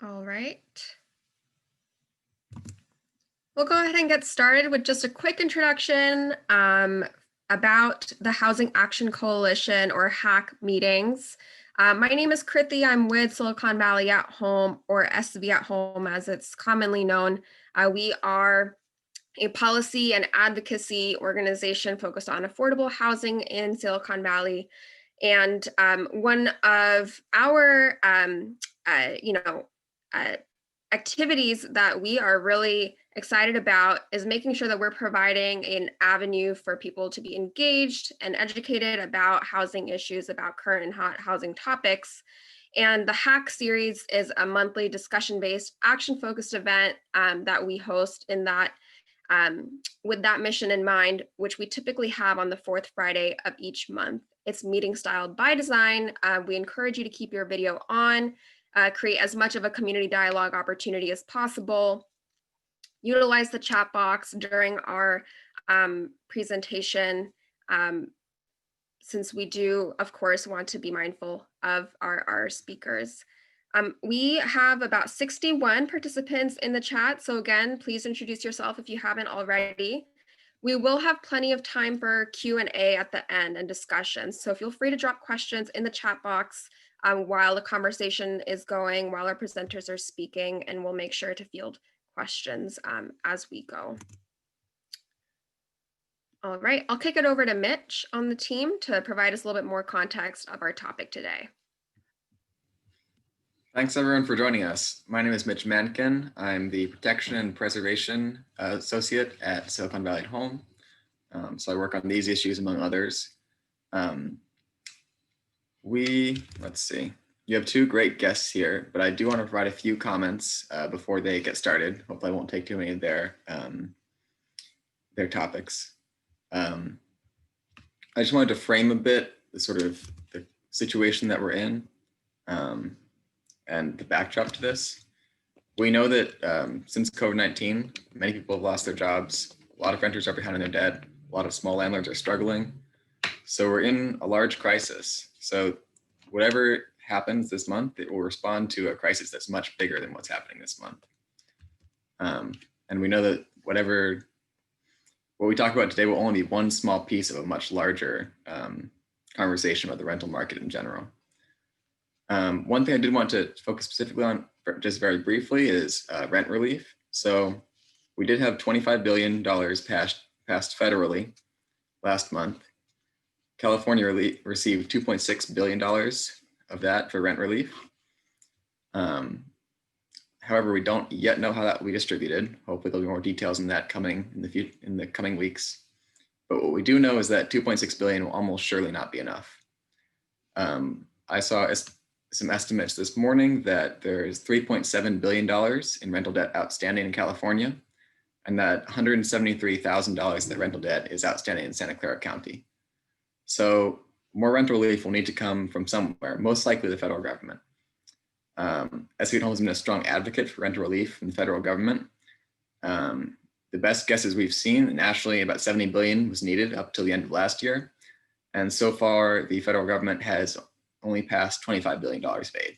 All right. We'll go ahead and get started with just a quick introduction about the Housing Action Coalition, or HAC meetings. My name is Krithi. I'm with Silicon Valley at Home, or SV at Home as it's commonly known. We are a policy and advocacy organization focused on affordable housing in Silicon Valley. And one of our activities that we are really excited about is making sure that we're providing an avenue for people to be engaged and educated about housing issues, about current and hot housing topics. And the HAC series is a monthly discussion-based, action-focused event that we host in that with that mission in mind, which we typically have on the fourth Friday of each month. It's meeting style by design. We encourage you to keep your video on, create as much of a community dialogue opportunity as possible, utilize the chat box during our presentation, since we do, of course, want to be mindful of our speakers. We have about 61 participants in the chat. So again, please introduce yourself if you haven't already. We will have plenty of time for Q&A at the end and discussion. So feel free to drop questions in the chat box while the conversation is going, while our presenters are speaking, and we'll make sure to field questions as we go. All right, I'll kick it over to Mitch on the team to provide us a little bit more context of our topic today. Thanks everyone for joining us. My name is Mitch Mankin. I'm the Protection and Preservation Associate at Silicon Valley Home. So I work on these issues among others. Let's see, you have two great guests here, but I do want to provide a few comments before they get started. Hopefully I won't take too many of their topics. I just wanted to frame a bit the sort of the situation that we're in. And the backdrop to this. We know that since COVID-19, many people have lost their jobs. A lot of renters are behind on their debt. A lot of small landlords are struggling. So we're in a large crisis. So whatever happens this month, it will respond to a crisis that's much bigger than what's happening this month. And we know that what we talk about today will only be one small piece of a much larger conversation about the rental market in general. One thing I did want to focus specifically on just very briefly is rent relief. So we did have $25 billion passed federally last month. California received $2.6 billion of that for rent relief. However, we don't yet know how that will be distributed. Hopefully there'll be more details on that coming in the coming weeks. But what we do know is that $2.6 billion will almost surely not be enough. I saw some estimates this morning that there's $3.7 billion in rental debt outstanding in California, and that $173,000 of that rental debt is outstanding in Santa Clara County. So more rental relief will need to come from somewhere, most likely the federal government. SV Home has been a strong advocate for rental relief from the federal government. The best guesses we've seen nationally, about $70 billion was needed up till the end of last year. And so far, the federal government has only passed $25 billion of aid.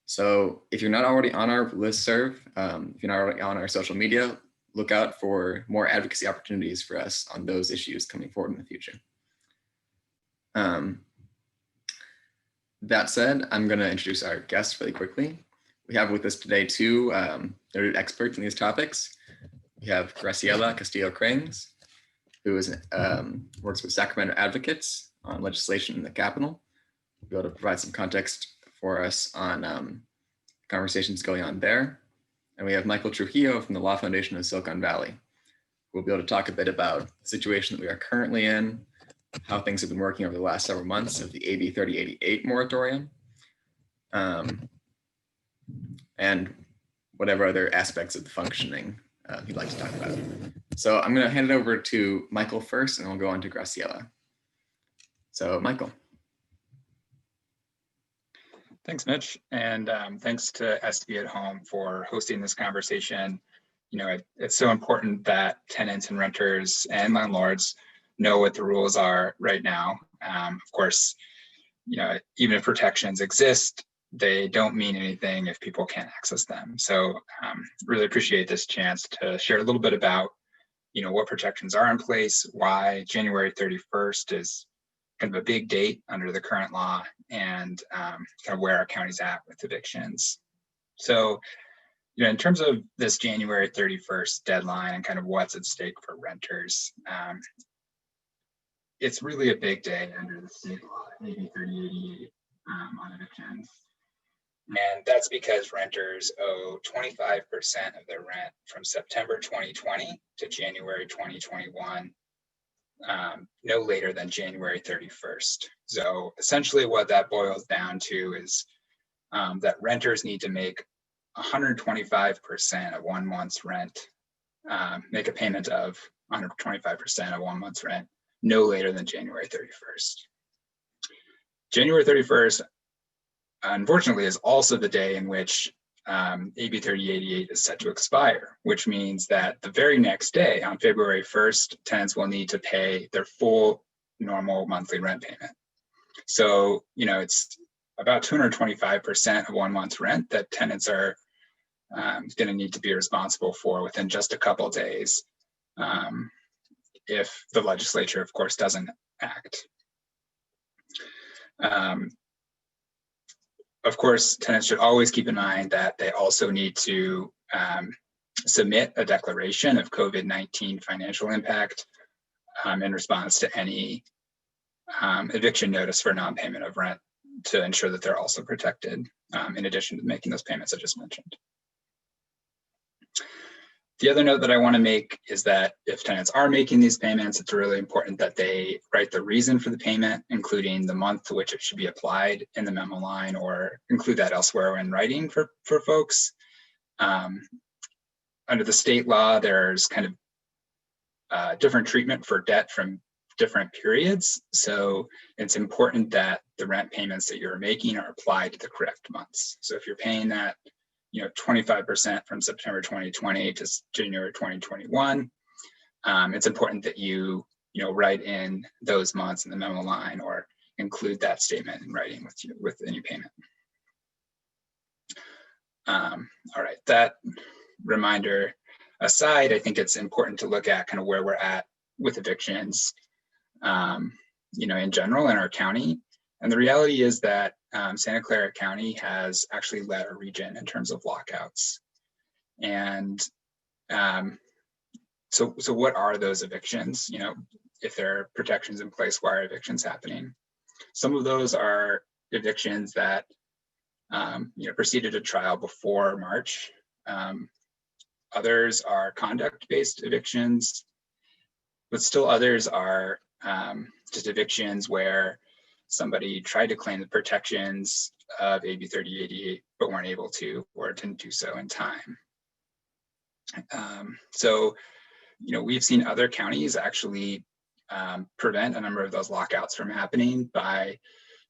So if you're not already on our listserv, if you're not already on our social media, look out for more advocacy opportunities for us on those issues coming forward in the future. That said, I'm going to introduce our guests really quickly. We have with us today two noted experts in these topics. We have Graciela Castillo-Krings, who works with Sacramento advocates on legislation in the Capitol. Be able to provide some context for us on conversations going on there. And we have Michael Trujillo from the Law Foundation of Silicon Valley. We'll be able to talk a bit about the situation that we are currently in, how things have been working over the last several months of the AB 3088 moratorium, and whatever other aspects of the functioning he'd like to talk about. So I'm going to hand it over to Michael first, and we'll go on to Graciela. So Michael. Thanks, Mitch, and thanks to SV at Home for hosting this conversation. You know, it's so important that tenants and renters and landlords know what the rules are right now. Of course, you know, even if protections exist, they don't mean anything if people can't access them. So really appreciate this chance to share a little bit about, what protections are in place, why January 31st is kind of a big date under the current law, and kind of where our county's at with evictions. So, in terms of this January 31st deadline and kind of what's at stake for renters, it's really a big day under the state law, AB 3088, on evictions. And that's because renters owe 25% of their rent from September 2020 to January 2021, no later than January 31st. So essentially what that boils down to is that renters need to make 125% of 1 month's rent, make a payment of 125% of 1 month's rent, no later than January 31st. January 31st, unfortunately, is also the day in which AB 3088 is set to expire, which means that the very next day, on February 1st, tenants will need to pay their full normal monthly rent payment. So, it's about 225% of 1 month's rent that tenants are going to need to be responsible for within just a couple of days, if the legislature, of course, doesn't act. Of course, tenants should always keep in mind that they also need to submit a declaration of COVID-19 financial impact in response to any eviction notice for non-payment of rent, to ensure that they're also protected, in addition to making those payments I just mentioned. The other note that I want to make is that if tenants are making these payments, it's really important that they write the reason for the payment, including the month to which it should be applied in the memo line, or include that elsewhere in writing for folks. Under the state law, there's kind of different treatment for debt from different periods. So it's important that the rent payments that you're making are applied to the correct months. So if you're paying that 25% from September 2020 to January 2021, it's important that you write in those months in the memo line, or include that statement in writing with any payment. All right, that reminder aside, I think it's important to look at kind of where we're at with evictions, in general in our county. And the reality is that Santa Clara County has actually led our region in terms of lockouts. And so what are those evictions? If there are protections in place, why are evictions happening? Some of those are evictions that proceeded a trial before March. Others are conduct-based evictions, but still others are just evictions where somebody tried to claim the protections of AB 3088, but weren't able to, or didn't do so in time. So, we've seen other counties actually prevent a number of those lockouts from happening by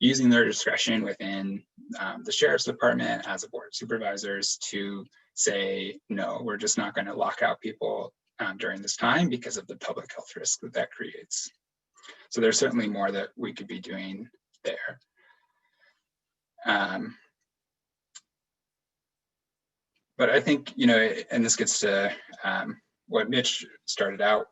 using their discretion within the sheriff's department as a board of supervisors to say, no, we're just not going to lock out people during this time because of the public health risk that creates. So there's certainly more that we could be doing there. But I think, and this gets to what Mitch started out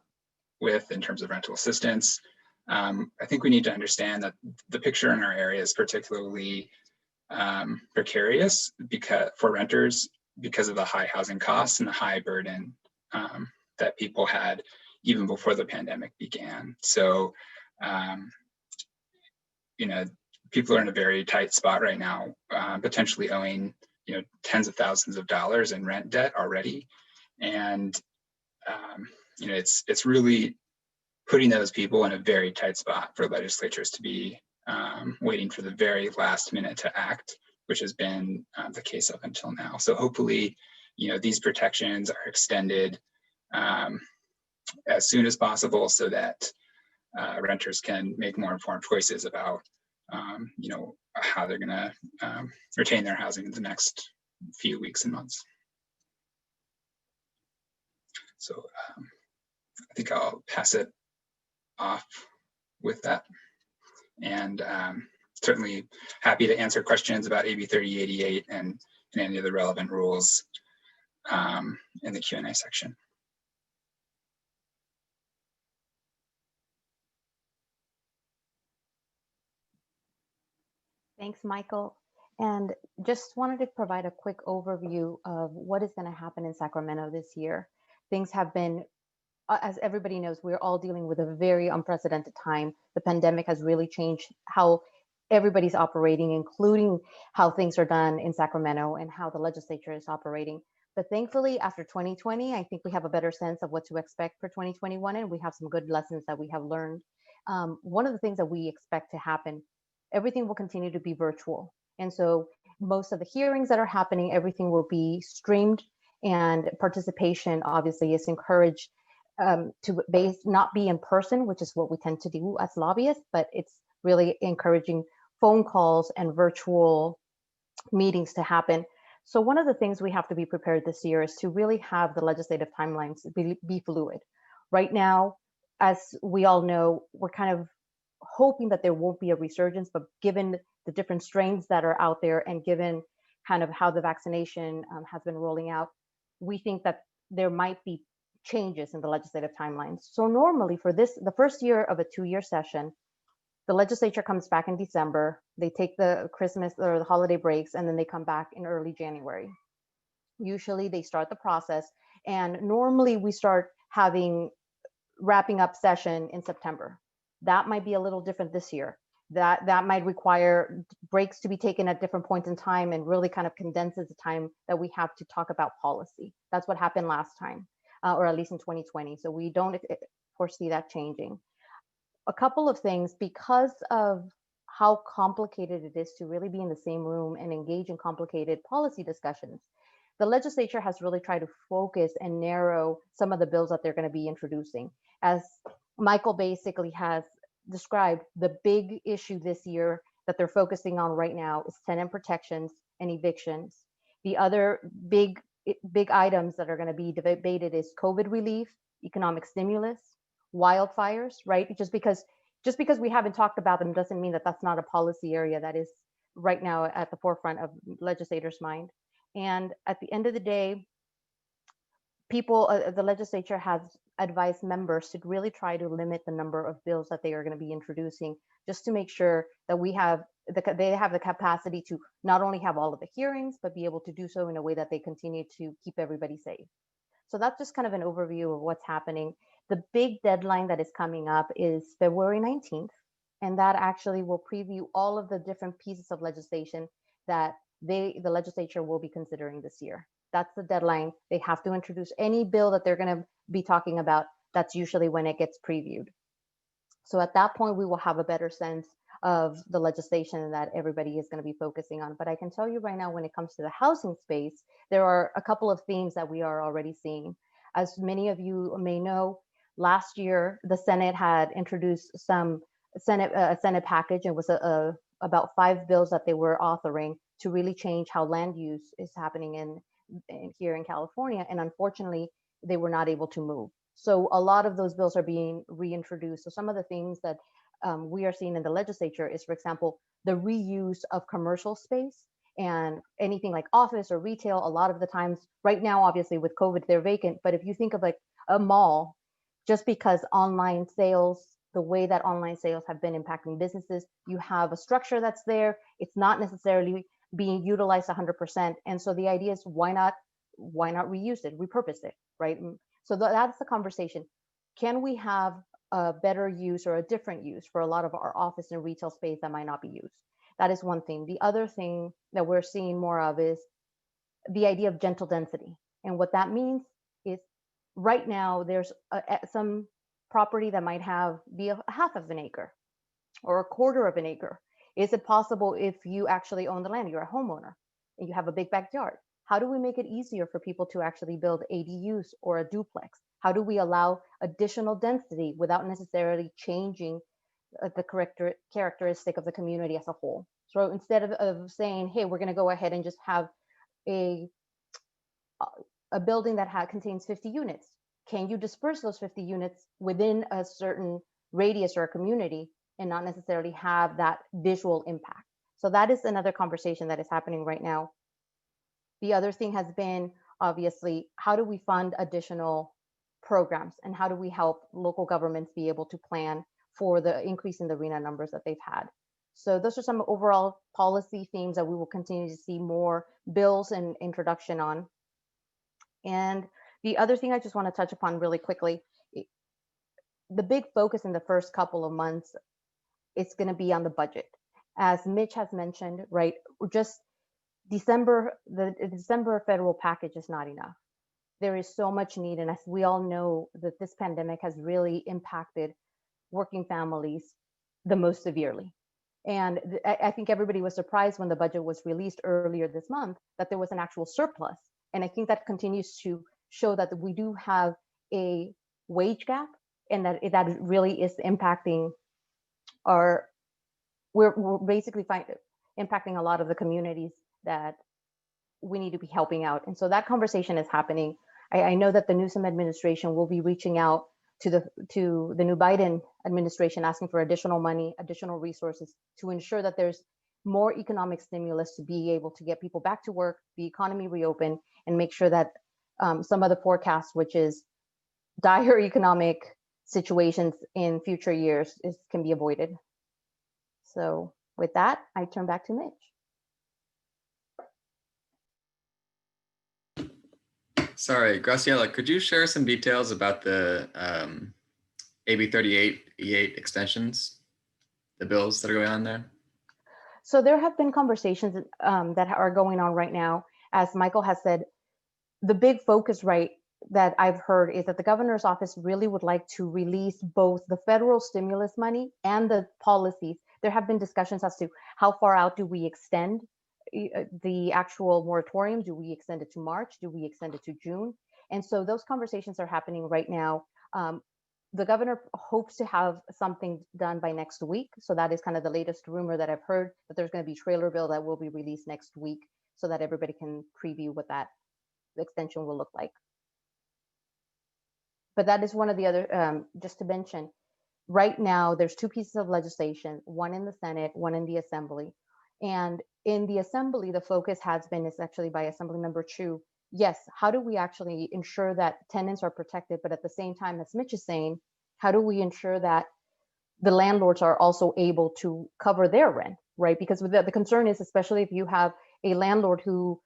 with in terms of rental assistance. I think we need to understand that the picture in our area is particularly precarious for renters because of the high housing costs and the high burden that people had even before the pandemic began. So, people are in a very tight spot right now, potentially owing, tens of thousands of dollars in rent debt already. And, it's really putting those people in a very tight spot for legislatures to be waiting for the very last minute to act, which has been the case up until now. So hopefully, these protections are extended as soon as possible so that renters can make more informed choices about, how they're going to retain their housing in the next few weeks and months. So I think I'll pass it off with that. And certainly happy to answer questions about AB 3088 and any of the relevant rules in the Q&A section. Thanks, Michael. And just wanted to provide a quick overview of what is going to happen in Sacramento this year. Things have been, as everybody knows, we're all dealing with a very unprecedented time. The pandemic has really changed how everybody's operating, including how things are done in Sacramento and how the legislature is operating. But thankfully, after 2020, I think we have a better sense of what to expect for 2021, and we have some good lessons that we have learned. One of the things that we expect to happen, everything will continue to be virtual. And so most of the hearings that are happening, everything will be streamed, and participation obviously is encouraged to not be in person, which is what we tend to do as lobbyists, but it's really encouraging phone calls and virtual meetings to happen. So one of the things we have to be prepared this year is to really have the legislative timelines be fluid. Right now, as we all know, we're kind of hoping that there won't be a resurgence, but given the different strains that are out there and given kind of how the vaccination has been rolling out, we think that there might be changes in the legislative timelines. So normally for this, the first year of a 2-year session, the legislature comes back in December, they take the Christmas or the holiday breaks, and then they come back in early January. Usually they start the process, and normally we start having wrapping up session in September. That might be a little different this year. That might require breaks to be taken at different points in time and really kind of condenses the time that we have to talk about policy. That's what happened last time, or at least in 2020. So we don't foresee that changing. A couple of things, because of how complicated it is to really be in the same room and engage in complicated policy discussions, the legislature has really tried to focus and narrow some of the bills that they're going to be introducing. As Michael basically has described, the big issue this year that they're focusing on right now is tenant protections and evictions. The other big items that are going to be debated is COVID relief, economic stimulus, wildfires, right? Just because we haven't talked about them doesn't mean that that's not a policy area that is right now at the forefront of legislators' mind. And at the end of the day, the legislature has advised members to really try to limit the number of bills that they are going to be introducing, just to make sure that they have the capacity to not only have all of the hearings, but be able to do so in a way that they continue to keep everybody safe. So that's just kind of an overview of what's happening. The big deadline that is coming up is February 19th, and that actually will preview all of the different pieces of legislation that the legislature will be considering this year. That's the deadline. They have to introduce any bill that they're going to be talking about. That's usually when it gets previewed. So at that point, we will have a better sense of the legislation that everybody is going to be focusing on. But I can tell you right now, when it comes to the housing space, there are a couple of themes that we are already seeing. As many of you may know, last year, the Senate had introduced a Senate package. It was about 5 bills that they were authoring to really change how land use is happening here in California. And unfortunately, they were not able to move. So a lot of those bills are being reintroduced. So some of the things that we are seeing in the legislature is, for example, the reuse of commercial space and anything like office or retail. A lot of the times right now, obviously with COVID, they're vacant. But if you think of like a mall, just because online sales, the way that online sales have been impacting businesses, you have a structure that's there. It's not necessarily being utilized 100%. And so the idea is why not reuse it, repurpose it, right? So that's the conversation. Can we have a better use or a different use for a lot of our office and retail space that might not be used? That is one thing. The other thing that we're seeing more of is the idea of gentle density. And what that means is right now there's some property that might be a half of an acre or a quarter of an acre. Is it possible, if you actually own the land, you're a homeowner and you have a big backyard, how do we make it easier for people to actually build ADUs or a duplex? How do we allow additional density without necessarily changing the characteristic of the community as a whole? So instead of saying, hey, we're going to go ahead and just have a building that contains 50 units, can you disperse those 50 units within a certain radius or a community and not necessarily have that visual impact. So that is another conversation that is happening right now. The other thing has been, obviously, how do we fund additional programs, and how do we help local governments be able to plan for the increase in the RENA numbers that they've had. So those are some overall policy themes that we will continue to see more bills and introduction on. And the other thing I just want to touch upon really quickly, the big focus in the first couple of months, it's going to be on the budget. As Mitch has mentioned, right, just December, the December federal package is not enough. There is so much need, and as we all know, that this pandemic has really impacted working families the most severely. And I think everybody was surprised when the budget was released earlier this month that there was an actual surplus. And I think that continues to show that we do have a wage gap, and that really is impacting our, we're basically impacting a lot of the communities that we need to be helping out. And so that conversation is happening. I know that the Newsom administration will be reaching out to the new Biden administration, asking for additional money, additional resources to ensure that there's more economic stimulus to be able to get people back to work, the economy reopen, and make sure that some of the forecasts, which is dire economic situations in future years, can be avoided. So with that, I turn back to Mitch. Sorry, Graciela, could you share some details about the AB 38 E8 extensions, the bills that are going on there? So there have been conversations that are going on right now. As Michael has said, the big focus, right, that I've heard is that the governor's office really would like to release both the federal stimulus money and the policies. There have been discussions as to how far out do we extend the actual moratorium. Do we extend it to March? Do we extend it to June? And so those conversations are happening right now. The governor hopes to have something done by next week. So that is kind of the latest rumor that I've heard, that there's going to be a trailer bill that will be released next week so that everybody can preview what that extension will look like. But that is one of the other, just to mention, right now there's two pieces of legislation, one in the Senate, one in the Assembly. And in the Assembly, the focus has been, is actually by Assembly Member Chu, yes, how do we actually ensure that tenants are protected, but at the same time, as Mitch is saying, how do we ensure that the landlords are also able to cover their rent, right? Because the concern is, especially if you have a landlord who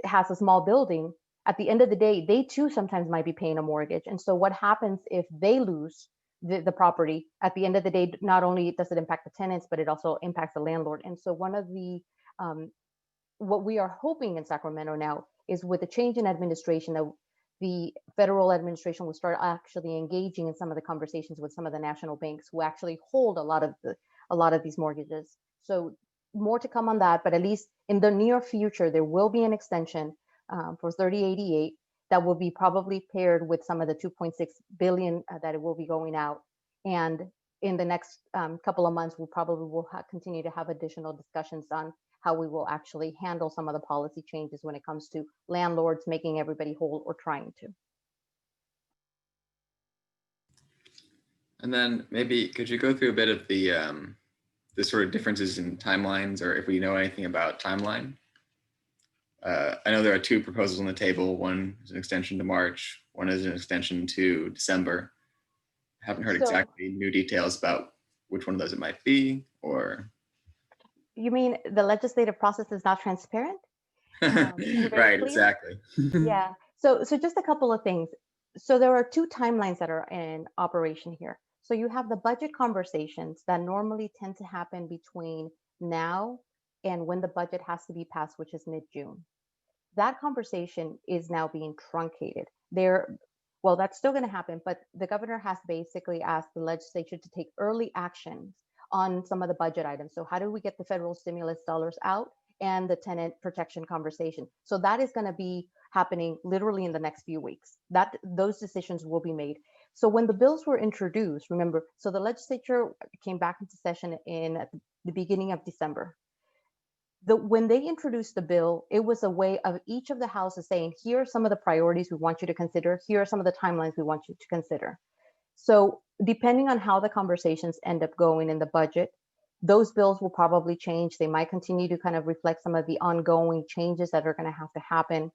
has a small building, at the end of the day, they too sometimes might be paying a mortgage. And so what happens if they lose the property? At the end of the day, not only does it impact the tenants, but it also impacts the landlord. And so one of the, what we are hoping in Sacramento now is, with the change in administration, that the federal administration will start actually engaging in some of the conversations with some of the national banks who actually hold a lot of these mortgages. So more to come on that, but at least in the near future, there will be an extension for 3088 that will be probably paired with some of the 2.6 billion that it will be going out. And in the next couple of months, we probably will continue to have additional discussions on how we will actually handle some of the policy changes when it comes to landlords making everybody whole, or trying to. And then maybe could you go through a bit of the sort of differences in timelines, or if we know anything about timeline? I know there are two proposals on the table. One is an extension to March, one is an extension to December. I haven't heard exactly new details about which one of those it might be, or. You mean the legislative process is not transparent? Right, exactly. Yeah, so just a couple of things. So there are two timelines that are in operation here. So you have the budget conversations that normally tend to happen between now and when the budget has to be passed, which is mid-June. That conversation is now being truncated. Well, that's still going to happen, but the governor has basically asked the legislature to take early actions on some of the budget items. So how do we get the federal stimulus dollars out, and the tenant protection conversation? So that is going to be happening literally in the next few weeks. Those decisions will be made. So when the bills were introduced, remember, so the legislature came back into session at the beginning of December. When they introduced the bill, it was a way of each of the houses saying, here are some of the priorities we want you to consider. Here are some of the timelines we want you to consider. So depending on how the conversations end up going in the budget, those bills will probably change. They might continue to kind of reflect some of the ongoing changes that are going to have to happen.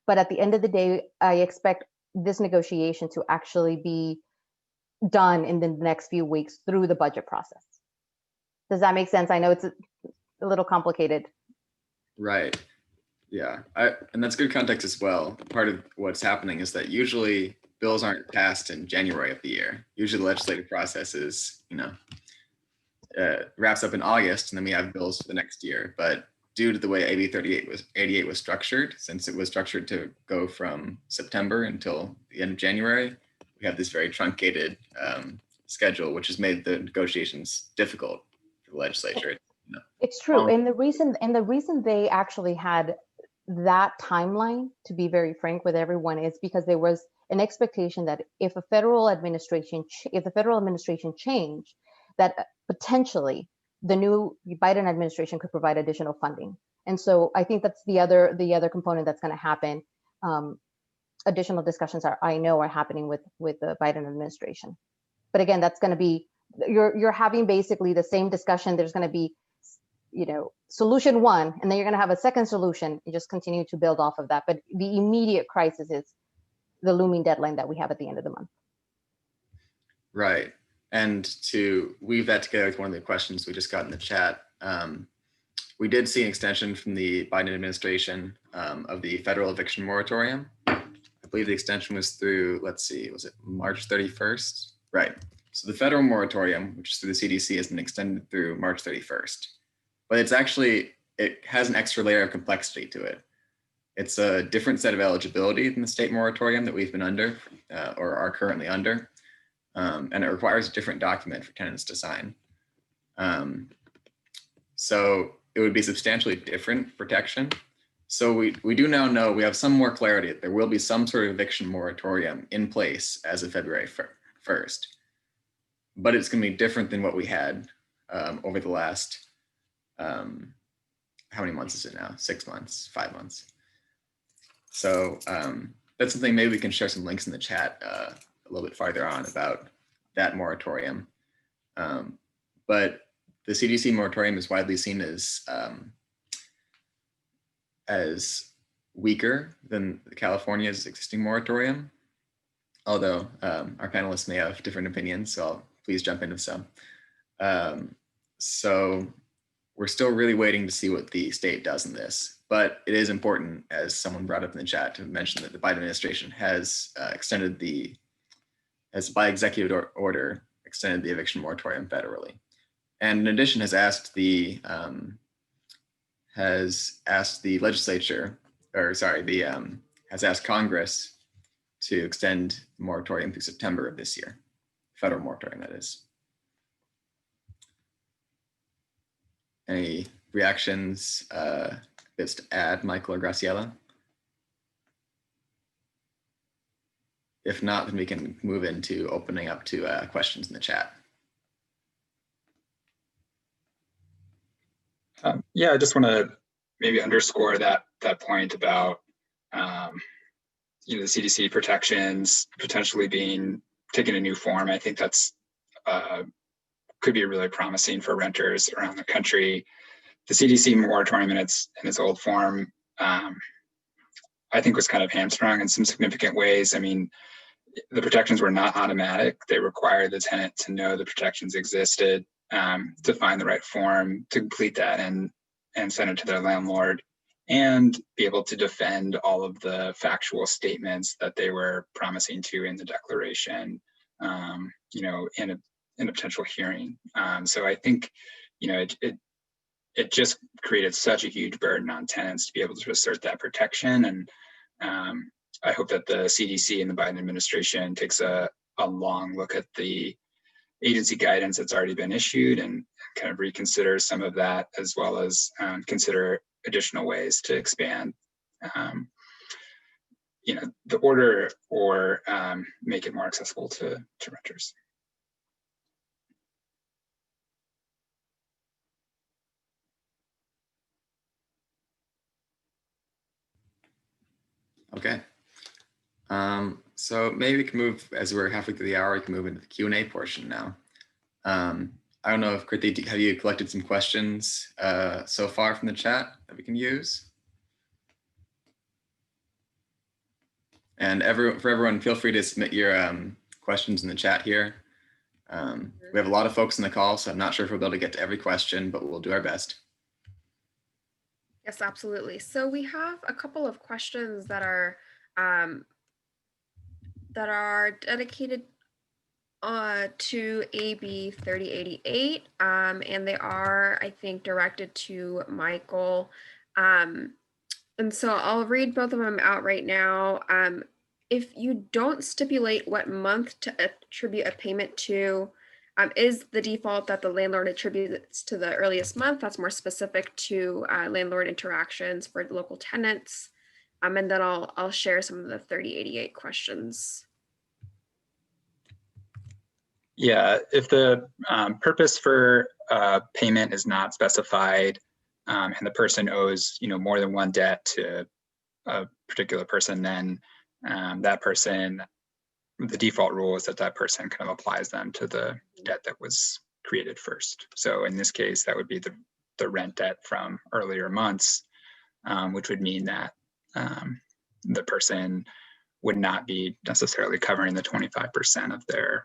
But at the end of the day, I expect this negotiation to actually be done in the next few weeks through the budget process. Does that make sense? I know it's a little complicated. Right. Yeah. And that's good context as well. Part of what's happening is that usually bills aren't passed in January of the year. Usually the legislative process is, wraps up in August, and then we have bills for the next year. But due to the way AB 88 was structured, since it was structured to go from September until the end of January, we have this very truncated schedule, which has made the negotiations difficult for the legislature. It's true. And the reason they actually had that timeline, to be very frank with everyone, is because there was an expectation that if the federal administration changed, that potentially the new Biden administration could provide additional funding. And so I think that's the other component that's going to happen. Additional discussions I know are happening with the Biden administration. But again, that's going to be, you're having basically the same discussion. There's going to be, solution one, and then you're going to have a second solution. You just continue to build off of that. But the immediate crisis is the looming deadline that we have at the end of the month. Right. And to weave that together with one of the questions we just got in the chat, we did see an extension from the Biden administration of the federal eviction moratorium. I believe the extension was through, let's see, was it March 31st? Right. So the federal moratorium, which is through the CDC, has been extended through March 31st. But it has an extra layer of complexity to it. It's a different set of eligibility than the state moratorium that we've been under or are currently under. And it requires a different document for tenants to sign. So it would be substantially different protection. So we do now know, we have some more clarity that there will be some sort of eviction moratorium in place as of February 1st. But it's going to be different than what we had over the last, how many months is it now? 6 months, 5 months. So that's something maybe we can share some links in the chat a little bit farther on about that moratorium. But the CDC moratorium is widely seen as weaker than California's existing moratorium. Although our panelists may have different opinions, so please jump into some. So we're still really waiting to see what the state does in this. But it is important, as someone brought up in the chat, to mention that the Biden administration has by executive order, extended the eviction moratorium federally. And in addition, has asked the legislature, has asked Congress to extend the moratorium through September of this year, federal moratorium, that is. Any reactions, bits to add, Michael or Graciela? If not, then we can move into opening up to questions in the chat. Yeah, I just want to maybe underscore that point about the CDC protections potentially taking a new form. I think that's could be really promising for renters around the country. The CDC moratorium in its old form, I think, was kind of hamstrung in some significant ways. I mean, the protections were not automatic. They required the tenant to know the protections existed, to find the right form, to complete that and send it to their landlord, and be able to defend all of the factual statements that they were promising to in the declaration, in a potential hearing. So I think, it just created such a huge burden on tenants to be able to assert that protection. And I hope that the CDC and the Biden administration takes a long look at the agency guidance that's already been issued and kind of reconsider some of that, as well as consider additional ways to expand the order or make it more accessible to renters. Okay. So maybe we can move, as we're halfway through the hour, we can move into the Q&A portion now. I don't know if Kriti, have you collected some questions so far from the chat that we can use? And for everyone, feel free to submit your questions in the chat here. We have a lot of folks in the call, so I'm not sure if we'll be able to get to every question, but we'll do our best. Yes, absolutely. So we have a couple of questions that are dedicated to AB 3088, and they are, I think, directed to Michael. And so I'll read both of them out right now. If you don't stipulate what month to attribute a payment to, is the default that the landlord attributes to the earliest month. That's more specific to landlord interactions for local tenants. And then I'll share some of the 3088 questions. Yeah, if the purpose for payment is not specified, and the person owes, more than one debt to a particular person, then that person, the default rule is that person kind of applies them to the debt that was created first. So in this case, that would be the rent debt from earlier months, which would mean that the person would not be necessarily covering the 25% of their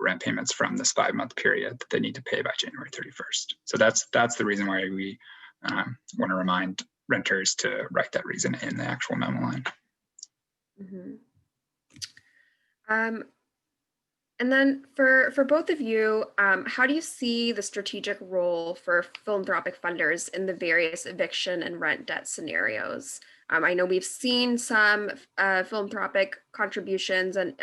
rent payments from this 5-month period that they need to pay by January 31st. So that's the reason why we want to remind renters to write that reason in the actual memo line. Mm-hmm. And then for both of you, how do you see the strategic role for philanthropic funders in the various eviction and rent debt scenarios? I know we've seen some philanthropic contributions and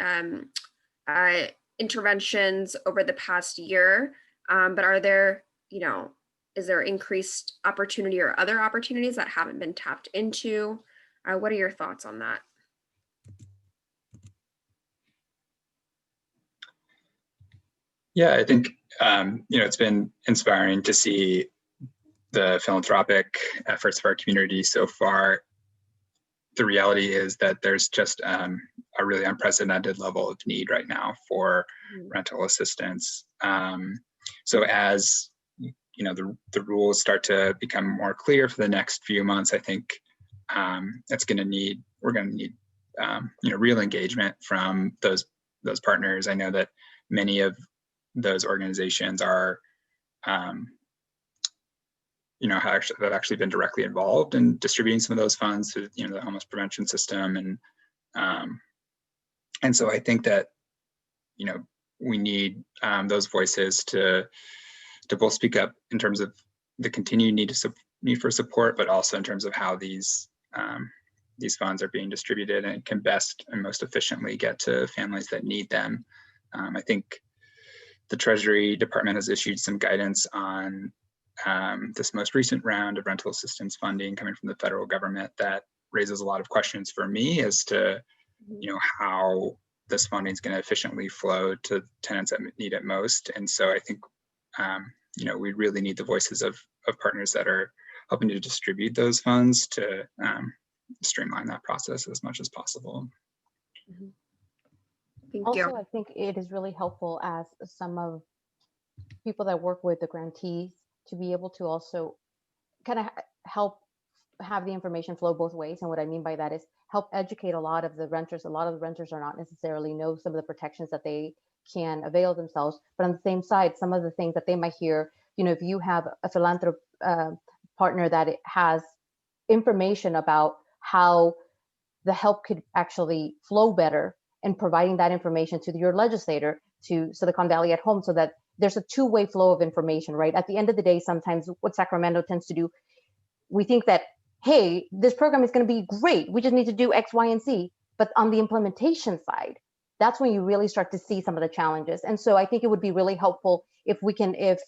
interventions over the past year, but are there, is there increased opportunity or other opportunities that haven't been tapped into? What are your thoughts on that? Yeah, I think, it's been inspiring to see the philanthropic efforts of our community so far. The reality is that there's just a really unprecedented level of need right now for rental assistance. So as the rules start to become more clear for the next few months, I think we're going to need real engagement from those partners. I know that many of those organizations are have actually been directly involved in distributing some of those funds to the homeless prevention system, and so I think that we need those voices to both speak up in terms of the continued need for support, but also in terms of how these funds are being distributed and can best and most efficiently get to families that need them. I think the Treasury Department has issued some guidance on this most recent round of rental assistance funding coming from the federal government that raises a lot of questions for me as to how this funding is going to efficiently flow to tenants that need it most. And so I think we really need the voices of partners that are helping to distribute those funds to streamline that process as much as possible. Mm-hmm. Thank also, you. I think it is really helpful as some of people that work with the grantees to be able to also kind of help have the information flow both ways. And what I mean by that is help educate a lot of the renters. A lot of the renters are not necessarily know some of the protections that they can avail themselves. But on the same side, some of the things that they might hear, if you have a philanthropic partner that it has information about how the help could actually flow better, and providing that information to your legislator, to Silicon Valley at home, so that there's a two-way flow of information, right? At the end of the day, sometimes what Sacramento tends to do, we think that, hey, this program is going to be great. We just need to do X, Y, and Z. But on the implementation side, that's when you really start to see some of the challenges. And so I think it would be really helpful if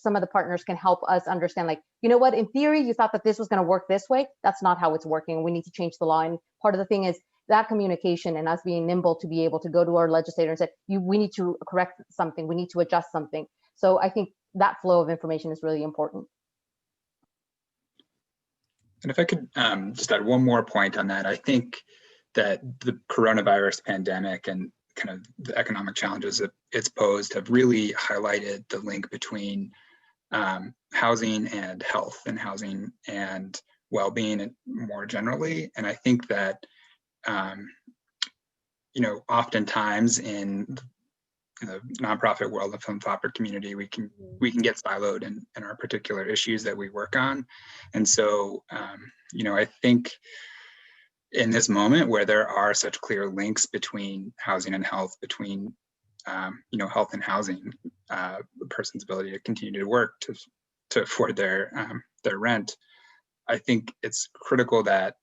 some of the partners can help us understand, like, what, in theory, you thought that this was going to work this way. That's not how it's working. We need to change the law. And part of the thing is that communication and us being nimble to be able to go to our legislator and say, we need to correct something. We need to adjust something. So I think that flow of information is really important. And if I could just add one more point on that, I think that the coronavirus pandemic and kind of the economic challenges that it's posed have really highlighted the link between housing and health, and housing and well-being, and more generally. And I think that oftentimes in the nonprofit world, the philanthropic community, we can get siloed in our particular issues that we work on. And so I think in this moment where there are such clear links between housing and health, between health and housing, a person's ability to continue to work to afford their rent, I think it's critical that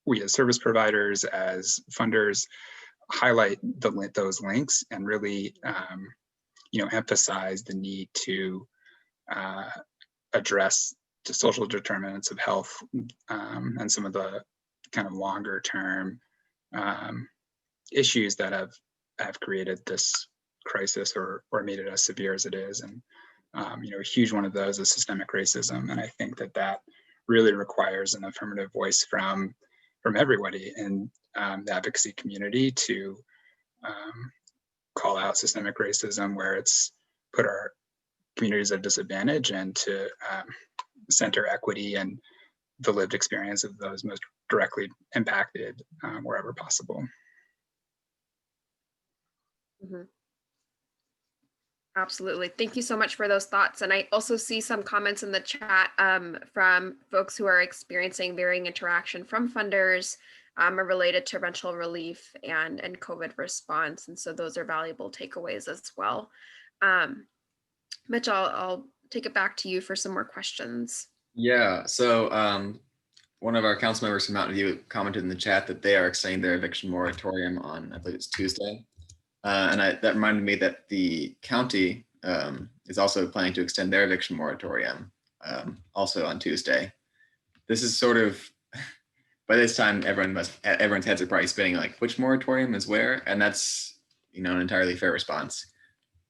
we as service providers, as funders, highlight those links and really emphasize the need to address the social determinants of health and some of the kind of longer term issues that have created this crisis or made it as severe as it is. And a huge one of those is systemic racism. And I think that really requires an affirmative voice from everybody in the advocacy community to call out systemic racism where it's put our communities at a disadvantage, and to center equity and the lived experience of those most directly impacted wherever possible. Mm-hmm. Absolutely. Thank you so much for those thoughts. And I also see some comments in the chat from folks who are experiencing varying interaction from funders related to rental relief and COVID response. And so those are valuable takeaways as well. Mitch, I'll take it back to you for some more questions. Yeah, so one of our council members from Mountain View commented in the chat that they are extending their eviction moratorium on, I believe it's Tuesday. That reminded me that the county is also planning to extend their eviction moratorium also on Tuesday. This is sort of, by this time, everyone's heads are probably spinning like, which moratorium is where? And that's, an entirely fair response.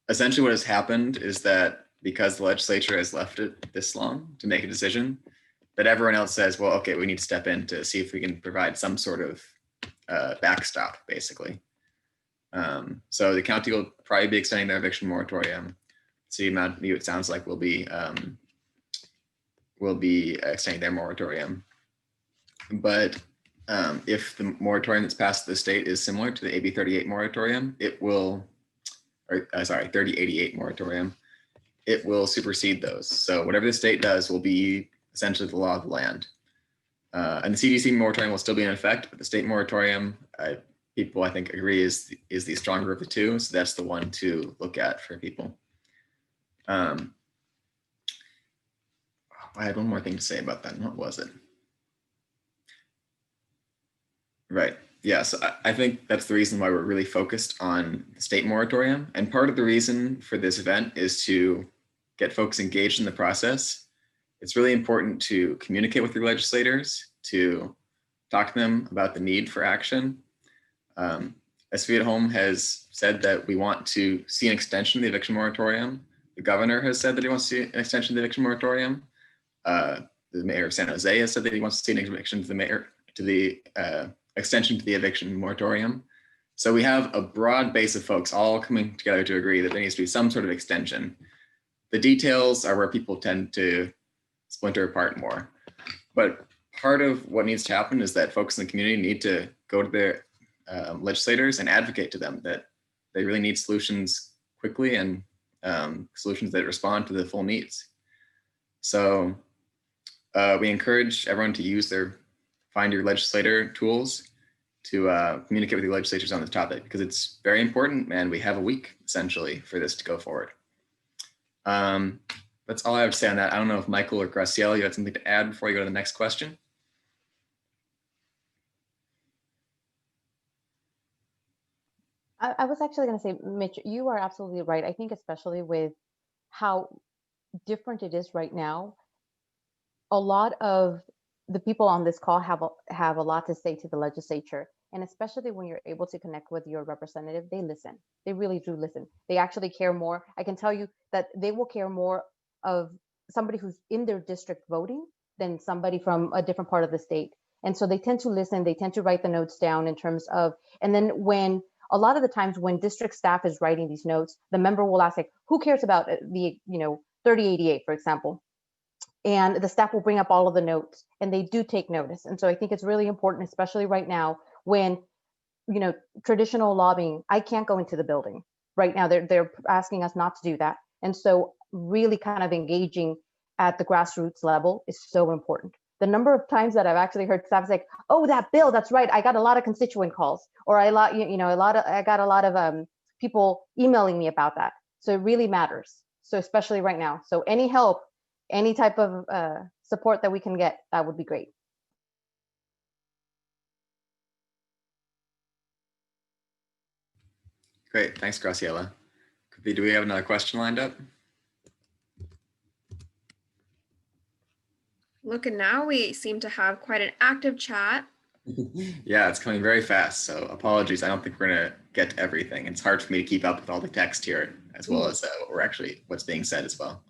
Essentially what has happened is that because the legislature has left it this long to make a decision, that everyone else says, well, okay, we need to step in to see if we can provide some sort of backstop, basically. So the county will probably be extending their eviction moratorium. City of Mountain View, it sounds like, will be extending their moratorium. But if the moratorium that's passed the state is similar to the AB 38 moratorium, it will, 3088 moratorium, it will supersede those. So whatever the state does will be essentially the law of the land. And the CDC moratorium will still be in effect, but the state moratorium, people I think agree is the stronger of the two. So that's the one to look at for people. I had one more thing to say about that. What was it? Right. Yeah, so I think that's the reason why we're really focused on the state moratorium. And part of the reason for this event is to get folks engaged in the process. It's really important to communicate with your legislators, to talk to them about the need for action. SV at Home has said that we want to see an extension of the eviction moratorium. The governor has said that he wants to see an extension of the eviction moratorium. The mayor of San Jose has said that he wants to see an extension to the eviction moratorium. So we have a broad base of folks all coming together to agree that there needs to be some sort of extension. The details are where people tend to splinter apart more. But part of what needs to happen is that folks in the community need to go to their legislators and advocate to them that they really need solutions quickly and solutions that respond to the full needs. So we encourage everyone to use their Find Your Legislator tools to communicate with your legislators on this topic, because it's very important, and we have a week essentially for this to go forward. That's all I have to say on that. I don't know if Michael or Graciela, you had something to add before you go to the next question. I was actually going to say, Mitch, you are absolutely right. I think especially with how different it is right now, a lot of the people on this call have a lot to say to the legislature. And especially when you're able to connect with your representative, they listen. They really do listen. They actually care more. I can tell you that they will care more of somebody who's in their district voting than somebody from a different part of the state. And so they tend to listen, they tend to write the notes down in terms of, and then when, a lot of the times when district staff is writing these notes, the member will ask, like, who cares about the, 3088, for example? And the staff will bring up all of the notes, and they do take notice. And so I think it's really important, especially right now when, traditional lobbying, I can't go into the building right now. They're asking us not to do that. And so really kind of engaging at the grassroots level is so important. The number of times that I've actually heard staff say, "Oh, that bill, that's right. I got a lot of constituent calls," or I got a lot of people emailing me about that. So it really matters. So especially right now. So any help, any type of support that we can get, that would be great. Great, thanks, Graciela. Do we have another question lined up? Looking now, we seem to have quite an active chat. Yeah, it's coming very fast, so apologies. I don't think we're gonna get to everything. It's hard for me to keep up with all the text here, as well as what's being said as well.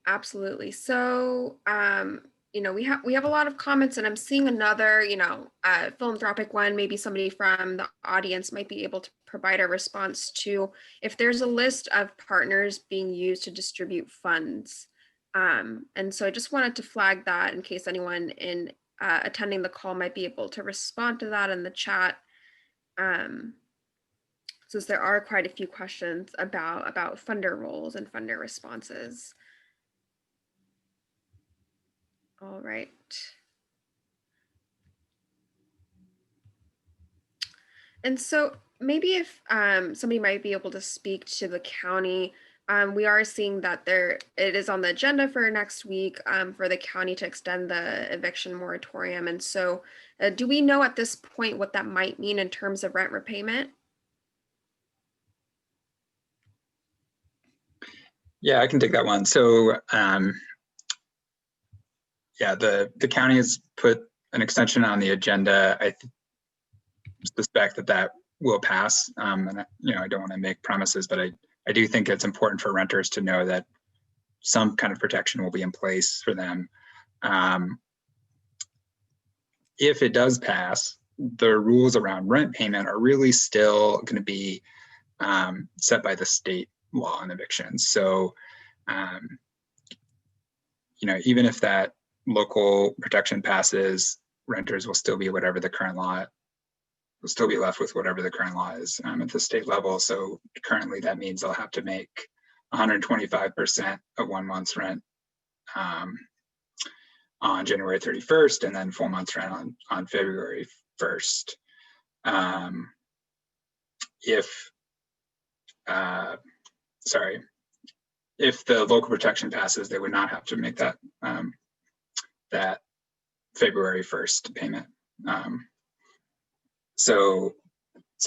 Absolutely. So, we have a lot of comments, and I'm seeing another, philanthropic one. Maybe somebody from the audience might be able to provide a response to if there's a list of partners being used to distribute funds. And so I just wanted to flag that in case anyone in attending the call might be able to respond to that in the chat. Since there are quite a few questions about funder roles and funder responses. All right. And so maybe if somebody might be able to speak to the county, we are seeing that it is on the agenda for next week for the county to extend the eviction moratorium. And so do we know at this point what that might mean in terms of rent repayment? Yeah, I can take that one. So yeah, the county has put an extension on the agenda. I suspect that will pass. And I don't want to make promises, but I do think it's important for renters to know that some kind of protection will be in place for them. If it does pass, the rules around rent payment are really still going to be set by the state law on evictions. So, even if that local protection passes, renters will still be whatever the current law will still be left with whatever the current law is at the state level. So currently that means they'll have to make 125% of 1 month's rent on January 31st, and then full month's rent on February 1st. If the local protection passes, they would not have to make that that February 1st payment. So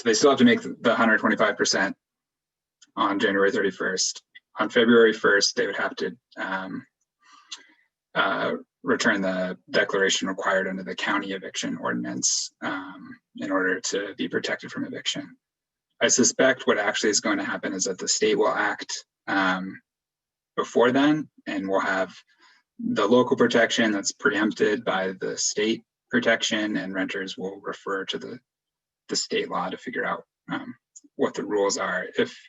they still have to make the 125% on January 31st. On February 1st, they would have to return the declaration required under the county eviction ordinance in order to be protected from eviction. I suspect what actually is going to happen is that the state will act before then, and we'll have the local protection that's preempted by the state protection, and renters will refer to the state law to figure out what the rules are. If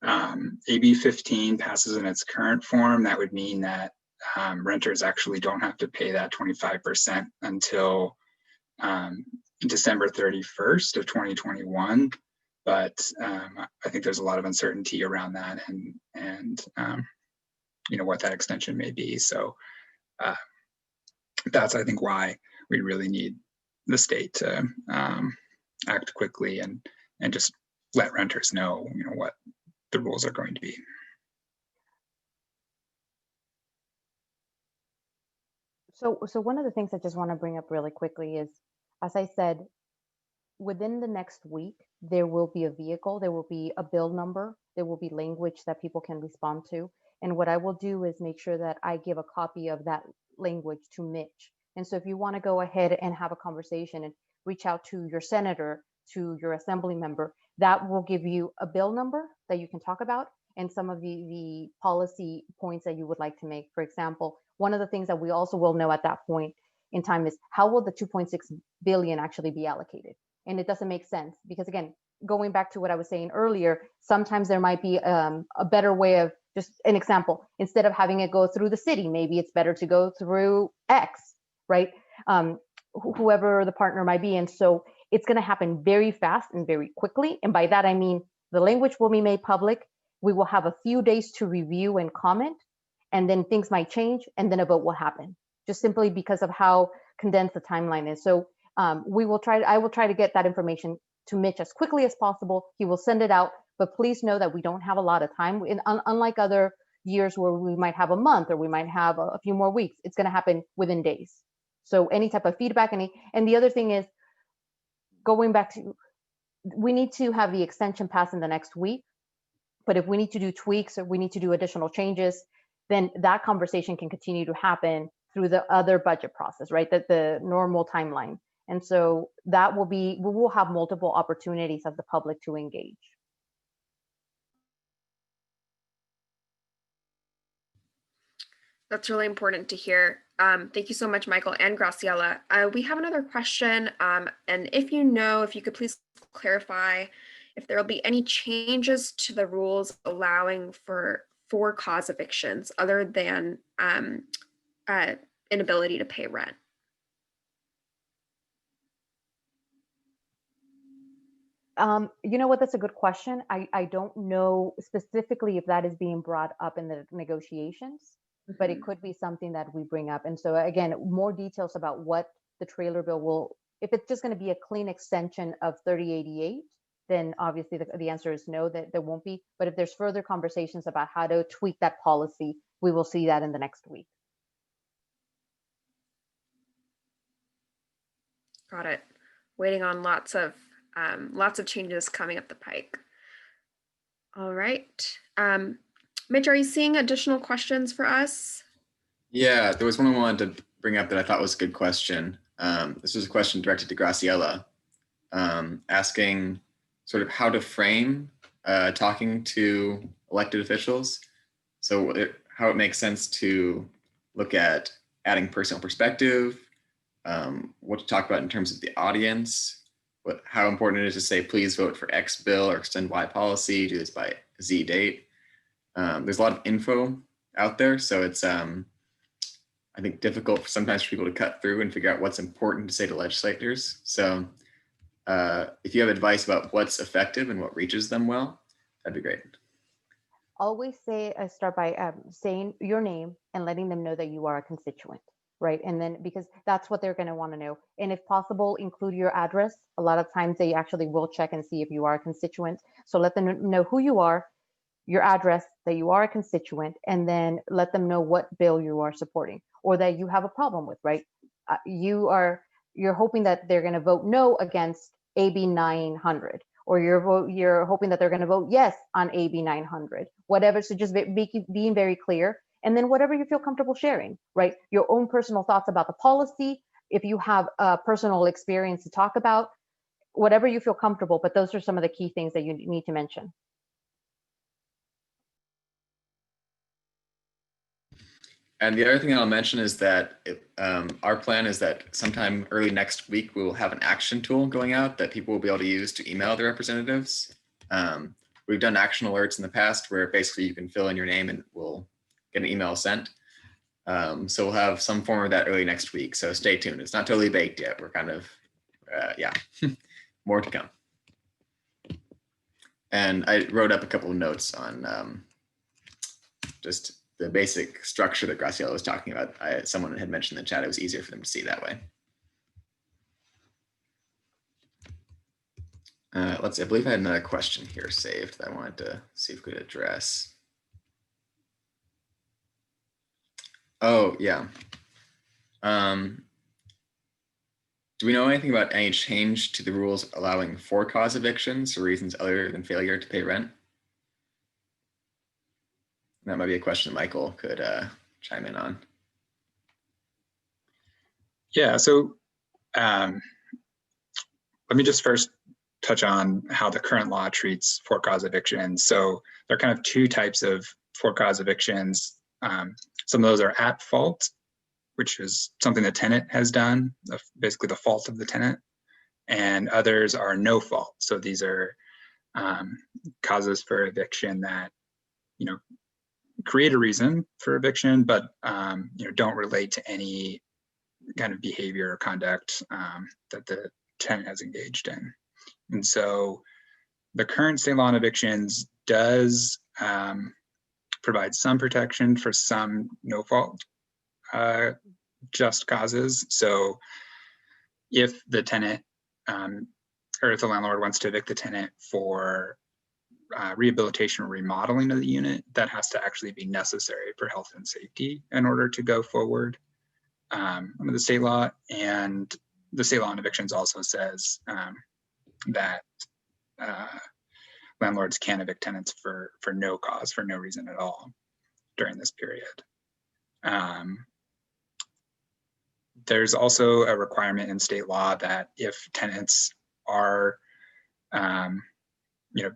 AB 15 passes in its current form, that would mean that renters actually don't have to pay that 25% until December 31st of 2021. But I think there's a lot of uncertainty around that and what that extension may be. So that's, I think, why we really need the state to act quickly and just let renters know, what the rules are going to be. So one of the things I just want to bring up really quickly is, as I said, within the next week, there will be a vehicle, there will be a bill number, there will be language that people can respond to. And what I will do is make sure that I give a copy of that language to Mitch. And so if you want to go ahead and have a conversation and reach out to your senator, to your assembly member, that will give you a bill number that you can talk about and some of the policy points that you would like to make. For example, one of the things that we also will know at that point in time is how will the 2.6 billion actually be allocated? And it doesn't make sense because, again, going back to what I was saying earlier, sometimes there might be a better way of, just an example, instead of having it go through the city, maybe it's better to go through X, right? Whoever the partner might be. And so it's going to happen very fast and very quickly. And by that, I mean, the language will be made public. We will have a few days to review and comment, and then things might change, and then a vote will happen, just simply because of how condensed the timeline is. So I will try to get that information to Mitch as quickly as possible. He will send it out, but please know that we don't have a lot of time. Unlike other years where we might have a month or we might have a few more weeks, it's going to happen within days. So any type of feedback, and the other thing is, going back to, we need to have the extension pass in the next week. But if we need to do tweaks or we need to do additional changes, then that conversation can continue to happen through the other budget process, right? That the normal timeline. And so that will be, we will have multiple opportunities as the public to engage. That's really important to hear. Thank you so much, Michael and Graciela. We have another question. And if you could please clarify if there will be any changes to the rules allowing for cause evictions other than inability to pay rent. You know what, that's a good question. I don't know specifically if that is being brought up in the negotiations, but it could be something that we bring up. And so again, more details about what the trailer bill will, if it's just going to be a clean extension of 3088, then obviously the answer is no, that there won't be. But if there's further conversations about how to tweak that policy, we will see that in the next week. Got it. Waiting on lots of changes coming up the pike. All right. Mitch, are you seeing additional questions for us? Yeah, there was one I wanted to bring up that I thought was a good question. This was a question directed to Graciela, asking sort of how to frame talking to elected officials. So how it makes sense to look at adding personal perspective, what to talk about in terms of the audience, how important it is to say, please vote for X bill or extend Y policy, do this by Z date. There's a lot of info out there, so it's I think difficult sometimes for people to cut through and figure out what's important to say to legislators. So if you have advice about what's effective and what reaches them well, that'd be great. Always start by saying your name and letting them know that you are a constituent, right? And then, because that's what they're going to want to know. And if possible, include your address. A lot of times they actually will check and see if you are a constituent. So let them know who you are, your address, that you are a constituent, and then let them know what bill you are supporting or that you have a problem with, right? You're hoping that they're going to vote no against AB 900, or you're hoping that they're going to vote yes on AB 900, whatever. So just being very clear, and then whatever you feel comfortable sharing, right? Your own personal thoughts about the policy, if you have a personal experience to talk about, whatever you feel comfortable, but those are some of the key things that you need to mention. And the other thing I'll mention is that our plan is that sometime early next week, we will have an action tool going out that people will be able to use to email their representatives. We've done action alerts in the past where basically you can fill in your name and we'll get an email sent. So we'll have some form of that early next week. So stay tuned. It's not totally baked yet. We're kind of, yeah, more to come. And I wrote up a couple of notes on just the basic structure that Graciela was talking about. Someone had mentioned in the chat, it was easier for them to see that way. Let's see, I believe I had another question here saved that I wanted to see if we could address. Oh, yeah. Do we know anything about any change to the rules allowing for cause evictions for reasons other than failure to pay rent? That might be a question that Michael could chime in on. Yeah, so let me just first touch on how the current law treats for cause evictions. So there are kind of two types of for cause evictions. Some of those are at fault, which is something the tenant has done, basically the fault of the tenant, and others are no fault. So these are causes for eviction that, you know, create a reason for eviction, but you know, don't relate to any kind of behavior or conduct that the tenant has engaged in. And so the current state law on evictions does provide some protection for some no fault just causes. So if the tenant or if the landlord wants to evict the tenant for rehabilitation or remodeling of the unit, that has to actually be necessary for health and safety in order to go forward under the state law. And the state law on evictions also says that landlords can evict tenants for no cause, for no reason at all during this period. There's also a requirement in state law that if tenants are, you know,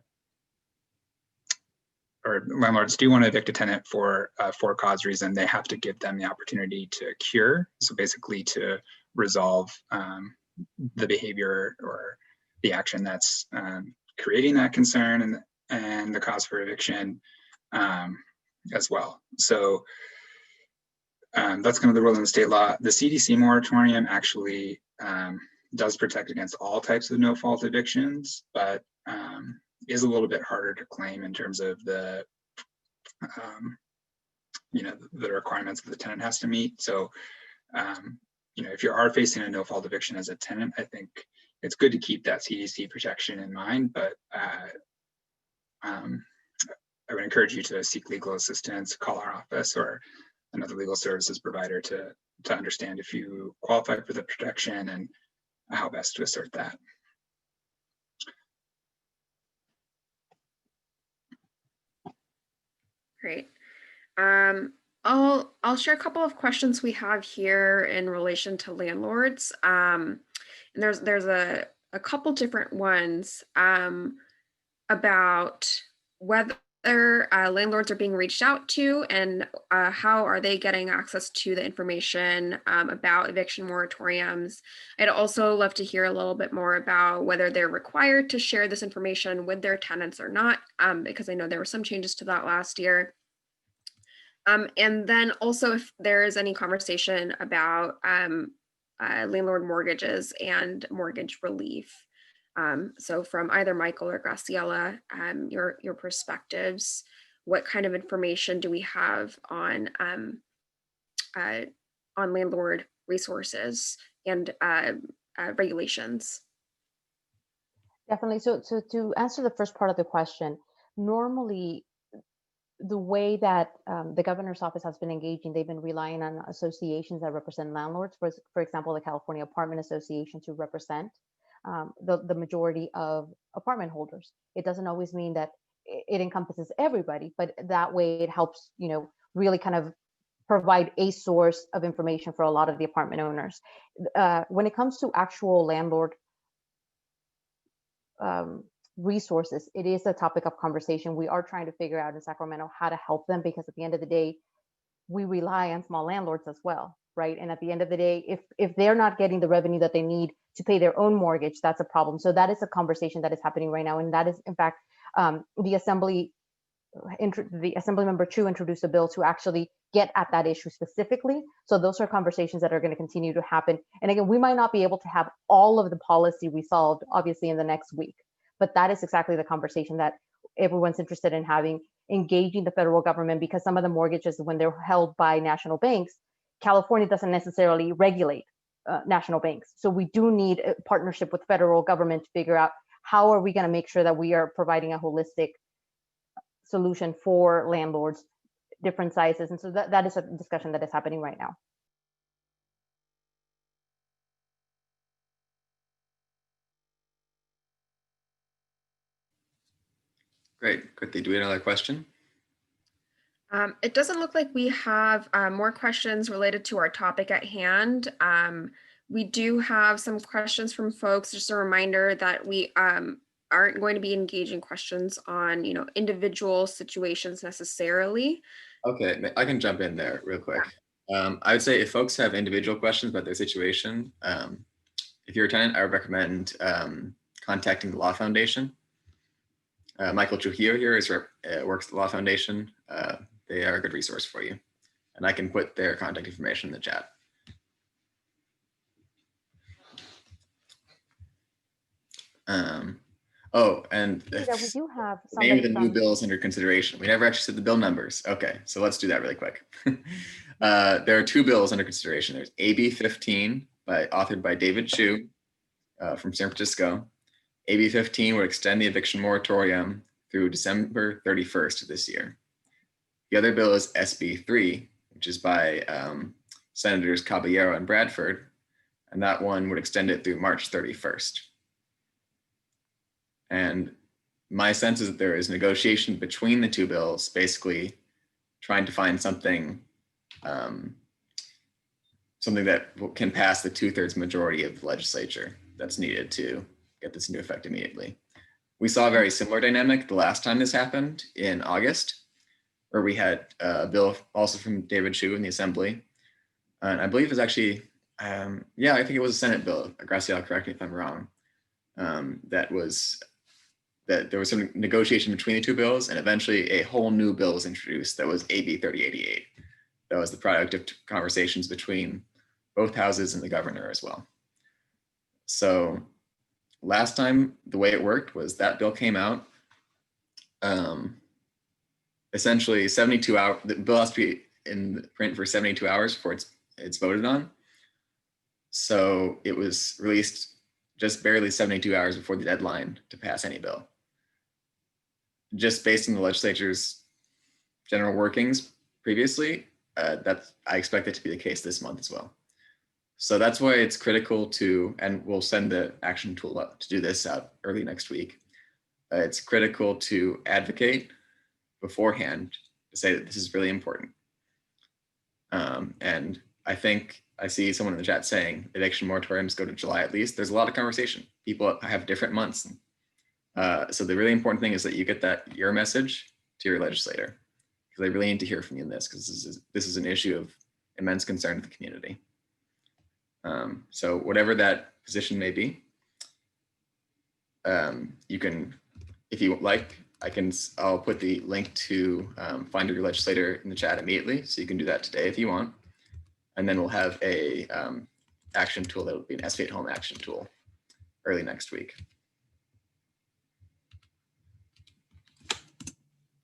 or landlords do want to evict a tenant for cause reason, they have to give them the opportunity to cure. So basically to resolve the behavior or the action that's creating that concern and the cause for eviction as well. So that's kind of the rule in the state law. The CDC moratorium actually does protect against all types of no fault evictions, but is a little bit harder to claim in terms of the you know, the requirements that the tenant has to meet. So you know, if you are facing a no fault eviction as a tenant, I think it's good to keep that CDC protection in mind, but I would encourage you to seek legal assistance, call our office or another legal services provider to understand if you qualify for the protection and how best to assert that. Great. I'll share a couple of questions we have here in relation to landlords. And there's a couple different ones about whether landlords are being reached out to and how are they getting access to the information about eviction moratoriums. I'd also love to hear a little bit more about whether they're required to share this information with their tenants or not, because I know there were some changes to that last year. And then also if there is any conversation about landlord mortgages and mortgage relief. So from either Michael or Graciela, your perspectives, what kind of information do we have on landlord resources and regulations? Definitely. So to answer the first part of the question, normally the way that the governor's office has been engaging, they've been relying on associations that represent landlords, for example, the California Apartment Association to represent the majority of apartment holders. It doesn't always mean that it encompasses everybody, but that way it helps, you know, really kind of provide a source of information for a lot of the apartment owners. When it comes to actual landlord resources, it is a topic of conversation. We are trying to figure out in Sacramento how to help them, because at the end of the day, we rely on small landlords as well, right? And at the end of the day, if they're not getting the revenue that they need to pay their own mortgage, that's a problem. So that is a conversation that is happening right now, and that is in fact the Assembly Member Chu introduced a bill to actually get at that issue specifically. So those are conversations that are going to continue to happen. And again, we might not be able to have all of the policy resolved, obviously, in the next week, but that is exactly the conversation that everyone's interested in having, engaging the federal government, because some of the mortgages, when they're held by national banks, California doesn't necessarily regulate national banks. So we do need a partnership with federal government to figure out how are we going to make sure that we are providing a holistic solution for landlords, different sizes. And so that is a discussion that is happening right now. Great. Quickly, do we have another question? It doesn't look like we have more questions related to our topic at hand. We do have some questions from folks. Just a reminder that we aren't going to be engaging questions on, you know, individual situations necessarily. Okay, I can jump in there real quick. I would say if folks have individual questions about their situation, if you're a tenant, I would recommend contacting the Law Foundation. Michael Trujillo here works at the Law Foundation. They are a good resource for you. And I can put their contact information in the chat. And Yeah, we do have the name of the somebody new bill is under consideration. We never actually said the bill numbers. Okay, so let's do that really quick. There are two bills under consideration. There's AB 15, authored by David Chu from San Francisco. AB 15 would extend the eviction moratorium through December 31st of this year. The other bill is SB 3, which is by Senators Caballero and Bradford, and that one would extend it through March 31st. And my sense is that there is negotiation between the two bills, basically trying to find something that can pass the 2/3 majority of the legislature that's needed to get this into effect immediately. We saw a very similar dynamic the last time this happened in August, where we had a bill also from David Chu in the Assembly. And I believe it was actually, I think it was a Senate bill. Graciela, correct me if I'm wrong. That there was some negotiation between the two bills, and eventually a whole new bill was introduced that was AB 3088. That was the product of conversations between both houses and the governor as well. So last time, the way it worked was that bill came out. Essentially 72 hours, the bill has to be in print for 72 hours before it's voted on. So it was released just barely 72 hours before the deadline to pass any bill. Just based on the legislature's general workings previously, I expect it to be the case this month as well. So that's why it's critical and we'll send the action tool up to do this out early next week. It's critical to advocate beforehand to say that this is really important. And I think I see someone in the chat saying eviction moratoriums go to July at least. There's a lot of conversation. People have different months. So the really important thing is that you get your message to your legislator, because they really need to hear from you in this, because this is an issue of immense concern to the community. So whatever that position may be, you can, if you like, I'll put the link to find your legislator in the chat immediately, so you can do that today if you want. And then we'll have a action tool that will be an SB at home action tool early next week.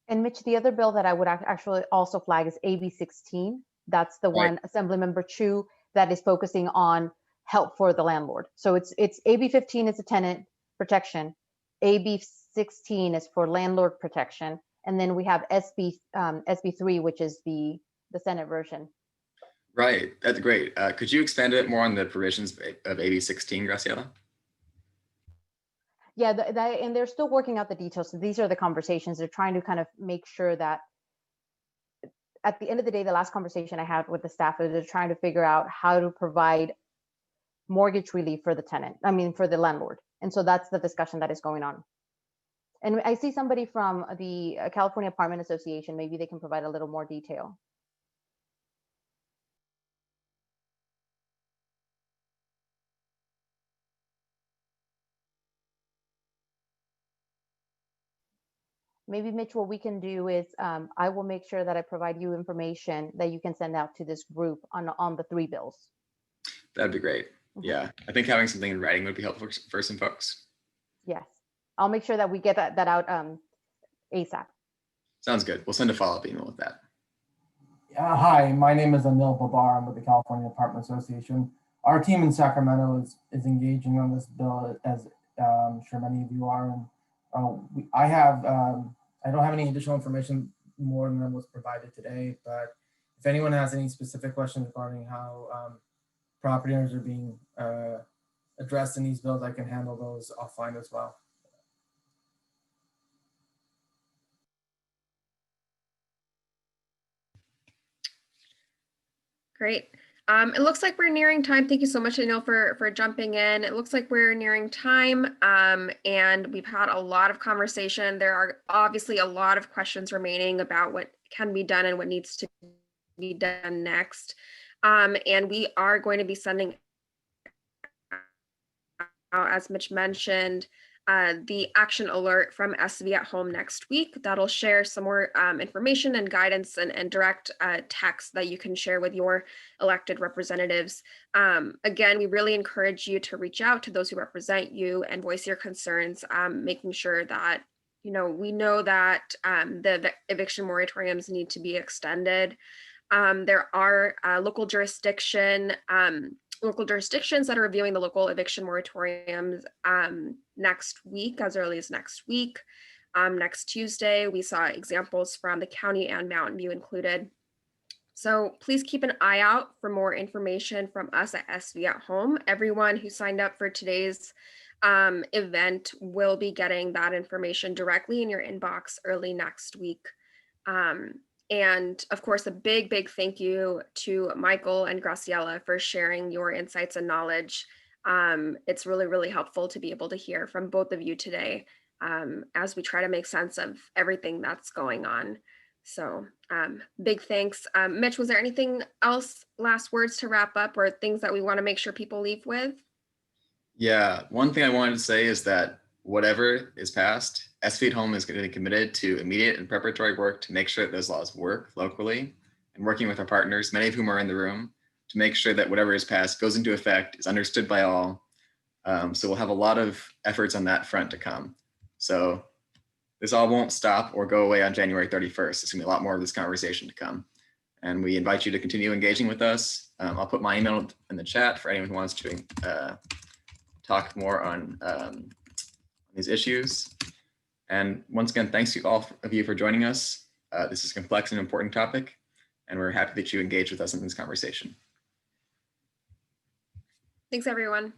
And Mitch, the other bill that I would actually also flag is AB 16. That's the one, Assemblymember Chu, that is focusing on help for the landlord. So it's AB 15 is a tenant protection, AB 16 is for landlord protection, and then we have SB 3, which is the Senate version. Right, that's great. Could you expand a bit more on the provisions of AB 16, Graciela? Yeah, and they're still working out the details. So these are the conversations. They're trying to kind of make sure that at the end of the day, the last conversation I had with the staff is they're trying to figure out how to provide mortgage relief for the tenant, for the landlord. And so that's the discussion that is going on. And I see somebody from the California Apartment Association. Maybe they can provide a little more detail. Maybe Mitch, what we can do is I will make sure that I provide you information that you can send out to this group on the 3 bills. That'd be great. Yeah, I think having something in writing would be helpful for some folks. Yes, I'll make sure that we get that out ASAP. Sounds good. We'll send a follow-up email with that. Hi, my name is Anil Babar. I'm with the California Apartment Association. Our team in Sacramento is engaging on this bill, as I'm sure many of you are. And I don't have any additional information more than was provided today, but if anyone has any specific questions regarding how property owners are being addressed in these bills, I can handle those offline as well. Great. It looks like we're nearing time. Thank you so much, Anil, for jumping in. It looks like we're nearing time, and we've had a lot of conversation. There are obviously a lot of questions remaining about what can be done and what needs to be done next. And we are going to be sending out, as Mitch mentioned, the action alert from SV at Home next week. That'll share some more information and guidance and direct text that you can share with your elected representatives. Again, we really encourage you to reach out to those who represent you and voice your concerns, making sure that, you know, we know that the eviction moratoriums need to be extended. There are local jurisdictions that are reviewing the local eviction moratoriums next week, as early as next week. Next Tuesday, we saw examples from the county and Mountain View included. So please keep an eye out for more information from us at SV at Home. Everyone who signed up for today's event will be getting that information directly in your inbox early next week. And of course, a big thank you to Michael and Graciela for sharing your insights and knowledge. It's really helpful to be able to hear from both of you today as we try to make sense of everything that's going on. So big thanks. Mitch, was there anything else, last words to wrap up, or things that we want to make sure people leave with? Yeah, one thing I wanted to say is that whatever is passed, SV at Home is going to be committed to immediate and preparatory work to make sure that those laws work locally, and working with our partners, many of whom are in the room, to make sure that whatever is passed goes into effect, is understood by all. So we'll have a lot of efforts on that front to come. So this all won't stop or go away on January 31st. There's gonna be a lot more of this conversation to come. And we invite you to continue engaging with us. I'll put my email in the chat for anyone who wants to talk more on these issues. And once again, thanks to all of you for joining us. This is a complex and important topic, and we're happy that you engage with us in this conversation. Thanks, everyone.